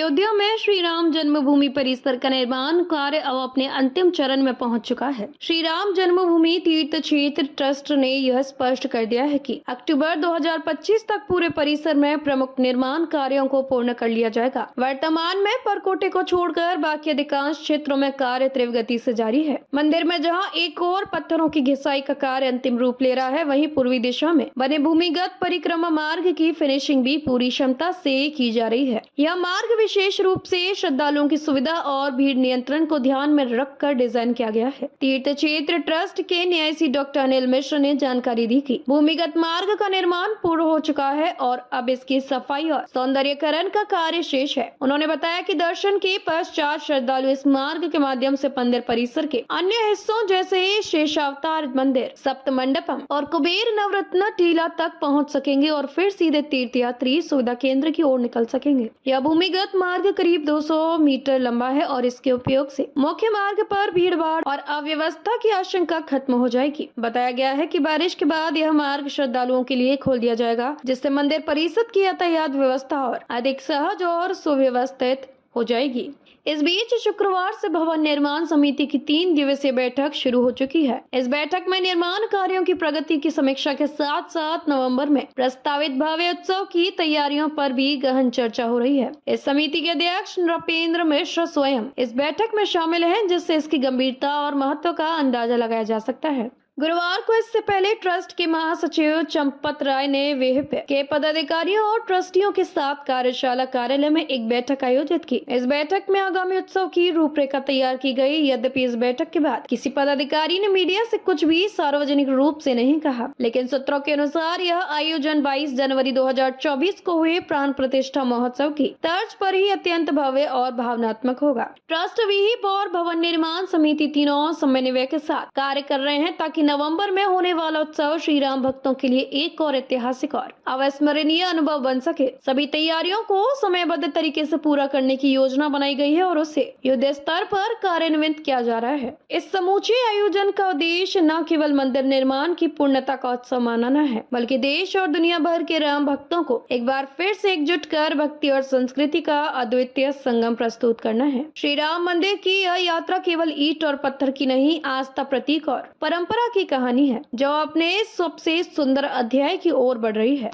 अयोध्या में श्री राम जन्मभूमि परिसर का निर्माण कार्य अब अपने अंतिम चरण में पहुंच चुका है। श्री राम जन्मभूमि तीर्थ क्षेत्र ट्रस्ट ने यह स्पष्ट कर दिया है कि अक्टूबर 2025 तक पूरे परिसर में प्रमुख निर्माण कार्यों को पूर्ण कर लिया जाएगा। वर्तमान में परकोटे को छोड़कर बाकी अधिकांश क्षेत्रों में कार्य तीव्र गति से जारी है। मंदिर में जहाँ एक और पत्थरों की घिसाई का कार्य अंतिम रूप ले रहा है, वहीं पूर्वी दिशा में बने भूमिगत परिक्रमा मार्ग की फिनिशिंग भी पूरी क्षमता से की जा रही है। यह मार्ग विशेष रूप से श्रद्धालुओं की सुविधा और भीड़ नियंत्रण को ध्यान में रखकर डिजाइन किया गया है। तीर्थ क्षेत्र ट्रस्ट के न्यासी डॉक्टर अनिल मिश्र ने जानकारी दी कि भूमिगत मार्ग का निर्माण पूर्ण हो चुका है और अब इसकी सफाई और सौंदर्यीकरण का कार्य शेष है। उन्होंने बताया कि दर्शन के पश्चात श्रद्धालु इस मार्ग के माध्यम से मंदिर परिसर के अन्य हिस्सों जैसे शेषावतार मंदिर, सप्त मंडपम और कुबेर नवरत्न टीला तक पहुँच सकेंगे और फिर सीधे तीर्थ यात्री सुविधा केंद्र की ओर निकल सकेंगे। यह भूमिगत मार्ग करीब 200 मीटर लंबा है और इसके उपयोग से मुख्य मार्ग पर भीड़भाड़ और अव्यवस्था की आशंका खत्म हो जाएगी। बताया गया है कि बारिश के बाद यह मार्ग श्रद्धालुओं के लिए खोल दिया जाएगा, जिससे मंदिर परिसर की यातायात व्यवस्था और अधिक सहज और सुव्यवस्थित हो जाएगी। इस बीच शुक्रवार से भवन निर्माण समिति की 3 दिवसीय बैठक शुरू हो चुकी है। इस बैठक में निर्माण कार्यों की प्रगति की समीक्षा के साथ साथ नवंबर में प्रस्तावित भव्य उत्सव की तैयारियों पर भी गहन चर्चा हो रही है। इस समिति के अध्यक्ष नृपेंद्र मिश्र स्वयं इस बैठक में शामिल हैं, जिससे इसकी गंभीरता और महत्व का अंदाजा लगाया जा सकता है। गुरुवार को इससे पहले ट्रस्ट के महासचिव चंपत राय ने वेहिप के पदाधिकारियों और ट्रस्टियों के साथ कार्यशाला कार्यालय में एक बैठक आयोजित की। इस बैठक में आगामी उत्सव की रूपरेखा तैयार की गई। यद्यपि इस बैठक के बाद किसी पदाधिकारी ने मीडिया से कुछ भी सार्वजनिक रूप से नहीं कहा, लेकिन सूत्रों के अनुसार यह आयोजन 22 जनवरी 2024 को हुए प्राण प्रतिष्ठा महोत्सव की तर्ज पर ही अत्यंत भव्य और भावनात्मक होगा। ट्रस्ट विहिप और भवन निर्माण समिति तीनों समन्वय के साथ कार्य कर रहे हैं ताकि नवंबर में होने वाला उत्सव श्री राम भक्तों के लिए एक और ऐतिहासिक और अविस्मरणीय अनुभव बन सके। सभी तैयारियों को समयबद्ध तरीके से पूरा करने की योजना बनाई गई है और उसे युद्ध स्तर पर कार्यान्वित किया जा रहा है। इस समूचे आयोजन का उद्देश्य न केवल मंदिर निर्माण की पूर्णता का उत्सव मनाना है, बल्कि देश और दुनिया भर के राम भक्तों को एक बार फिर से एकजुट कर भक्ति और संस्कृति का अद्वितीय संगम प्रस्तुत करना है। श्री राम मंदिर की यह यात्रा केवल ईंट और पत्थर की नहीं, आस्था, प्रतीक और परंपरा की कहानी है, जो अपने सबसे सुंदर अध्याय की ओर बढ़ रही है।